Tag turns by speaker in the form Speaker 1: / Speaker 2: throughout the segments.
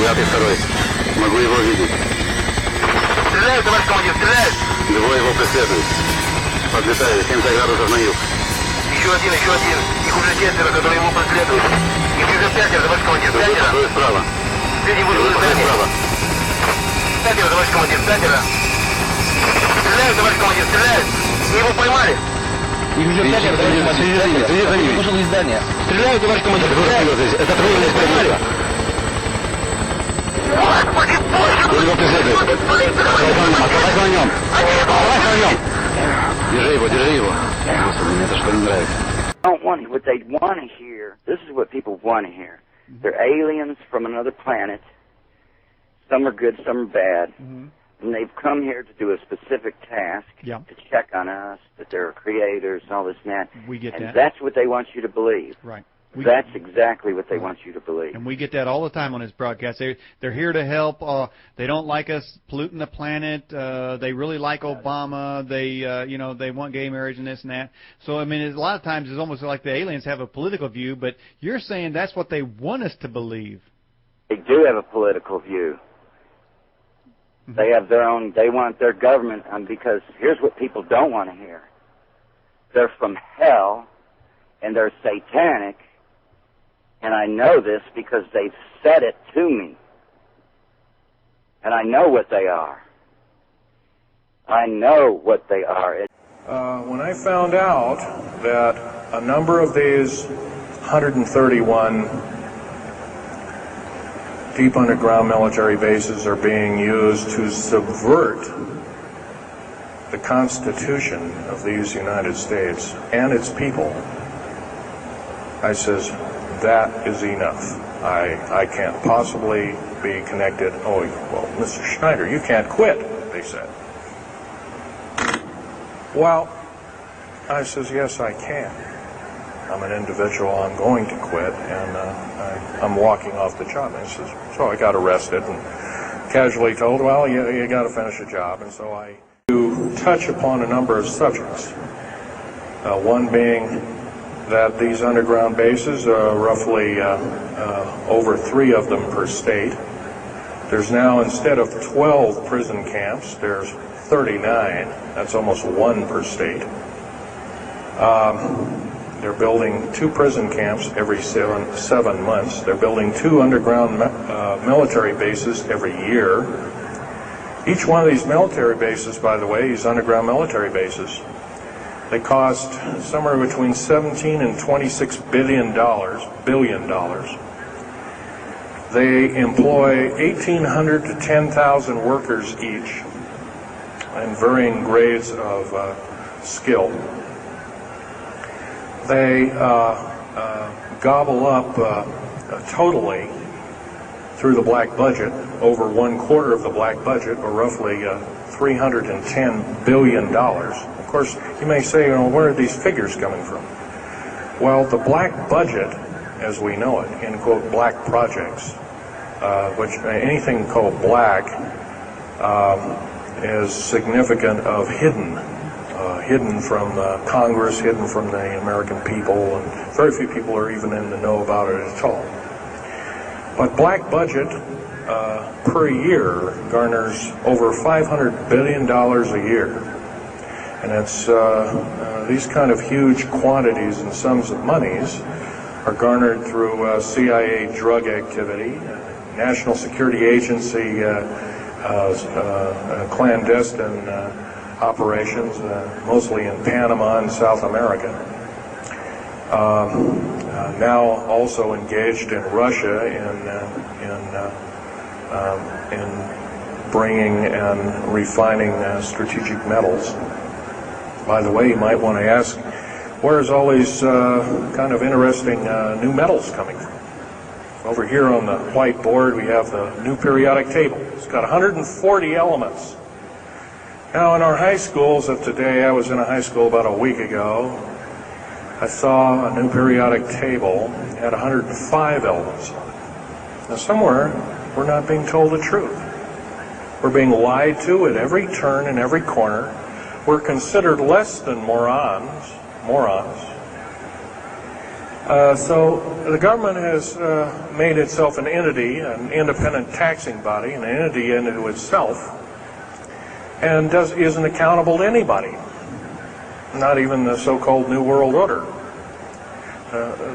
Speaker 1: The 5-2. Могу его видеть.
Speaker 2: Стреляют, товарищ командир, стреляют!
Speaker 1: Двое его преследуют. Подлетаю, 70 градусов на юг.
Speaker 2: Еще один. Их уже 4, которые его преследуют. Их уже 5, товарищ командир, 5.
Speaker 1: Двое справа.
Speaker 2: Впереди вышел из здания. 5, товарищ командир, 5. Стреляют, товарищ командир, стреляют! Они его поймали!
Speaker 3: Их уже 5, товарищ командир, вышел из здания.
Speaker 2: Стреляют, товарищ командир, стреляют!
Speaker 1: Это трудно поймали.
Speaker 2: Господи, боже мой!
Speaker 1: Его преследуют. Оставайся на нем. Оставайся на нем. Держи его. Господи, мне это что не нравится.
Speaker 4: Don't want what they want to hear. This is what people want to hear. They're aliens from another planet. Some are good, some are bad. And they've come here to do a specific task, to check on us, that they're creators and all this and that.
Speaker 5: We get
Speaker 4: and
Speaker 5: that.
Speaker 4: That's what they want you to believe.
Speaker 5: Right.
Speaker 4: That's exactly what they want you to believe.
Speaker 5: And we get that all the time on this broadcast. They're here to help. They don't like us polluting the planet. They really like Obama. They want gay marriage and this and that. So, I mean, a lot of times it's almost like the aliens have a political view, but you're saying that's what they want us to believe.
Speaker 4: They do have a political view. They have their own, they want their government, because here's what people don't want to hear. They're from hell, and they're satanic, and I know this because they've said it to me. And I know what they are. I know what they are.
Speaker 6: When I found out that a number of these 131 deep underground military bases are being used to subvert the Constitution of these United States and its people, I says, that is enough. I can't possibly be connected. Oh, well, Mr. Schneider, you can't quit, they said. Well, I says, yes, I can. I'm an individual, I'm going to quit, and I'm walking off the job. And he says, so I got arrested and casually told, well, you got to finish a job. And so I touch upon a number of subjects. One being that these underground bases are roughly over 3 of them per state. There's now, instead of 12 prison camps, there's 39. That's almost 1 per state. They're building 2 prison camps every 7 months. They're building 2 underground military bases every year. Each one of these military bases, by the way, these underground military bases, they cost somewhere between $17 and $26 billion. They employ 1,800 to 10,000 workers each, in varying grades of skill. They gobble up totally through the black budget, over 1/4 of the black budget, or roughly $310 billion. Of course, you may say, where are these figures coming from? Well, the black budget, as we know it, in quote, black projects, which anything called black is significant of hidden from Congress, hidden from the American people, and very few people are even in the know about it at all. But black budget per year garners over $500 billion a year. And it's these kind of huge quantities and sums of monies are garnered through CIA drug activity, National Security Agency clandestine operations, mostly in Panama and South America. Now also engaged in Russia in bringing and refining strategic metals. By the way, you might want to ask, where's all these kind of interesting new metals coming from? Over here on the whiteboard, we have the new periodic table. It's got 140 elements. Now, in our high schools of today, I was in a high school about a week ago, I saw a new periodic table had 105 elements on it. Now, somewhere, we're not being told the truth. We're being lied to at every turn and every corner. We're considered less than morons. So the government has made itself an entity, an independent taxing body, an entity into itself, and isn't accountable to anybody, not even the so-called New World Order.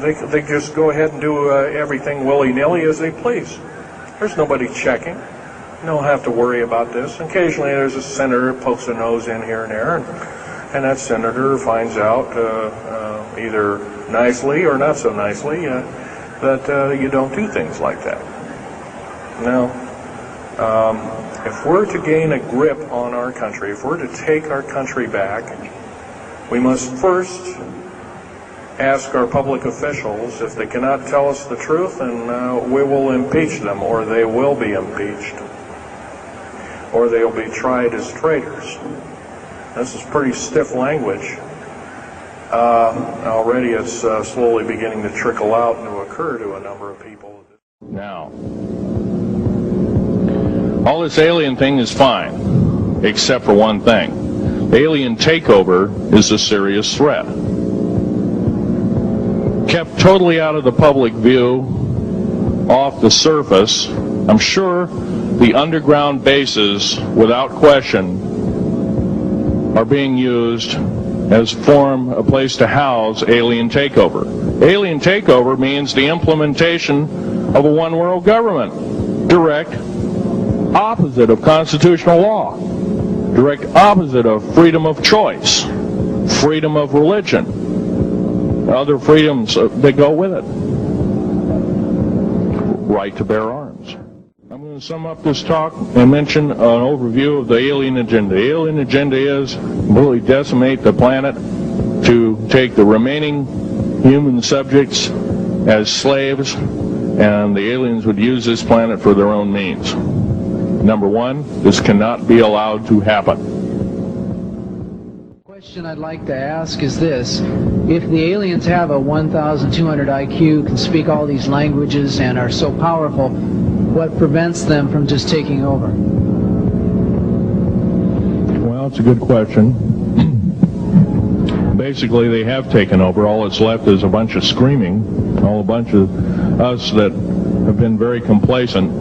Speaker 6: They just go ahead and do everything willy-nilly as they please. There's nobody checking. You don't have to worry about this. Occasionally there's a senator who pokes a nose in here and there, and that senator finds out either nicely or not so nicely that you don't do things like that. Now, if we're to gain a grip on our country, if we're to take our country back, we must first ask our public officials if they cannot tell us the truth, and we will impeach them, or they will be impeached, or they'll be tried as traitors. This is pretty stiff language. Already it's slowly beginning to trickle out and to occur to a number of people.
Speaker 7: Now, all this alien thing is fine, except for one thing. Alien takeover is a serious threat. Kept totally out of the public view, off the surface, I'm sure the underground bases, without question, are being used as a place to house alien takeover. Alien takeover means the implementation of a one world government. Direct opposite of constitutional law. Direct opposite of freedom of choice, freedom of religion, other freedoms that go with it. Right to bear arms. I'm going to sum up this talk and mention an overview of the alien agenda. The alien agenda is really decimate the planet, to take the remaining human subjects as slaves, and the aliens would use this planet for their own means. Number one, this cannot be allowed to happen.
Speaker 8: The question I'd like to ask is this: if the aliens have a 1,200 IQ, can speak all these languages, and are so powerful, what prevents them from just taking over?
Speaker 7: Well, it's a good question. Basically, they have taken over. All that's left is a bunch of screaming, a bunch of us that have been very complacent.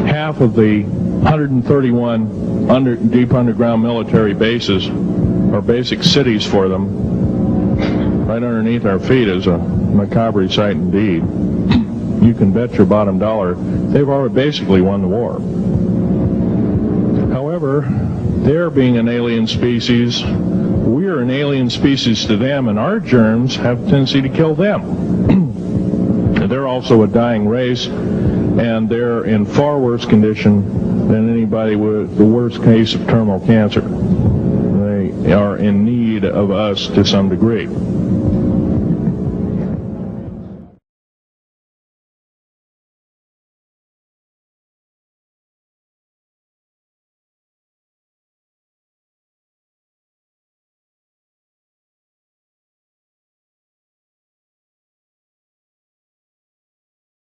Speaker 7: Half of the 131 deep underground military bases are basic cities for them. Right underneath our feet is a macabre sight indeed. You can bet your bottom dollar they've already basically won the war. However, they're being an alien species, we're an alien species to them, and our germs have a tendency to kill them. They're also a dying race, and they're in far worse condition than anybody with the worst case of terminal cancer. They are in need of us to some degree.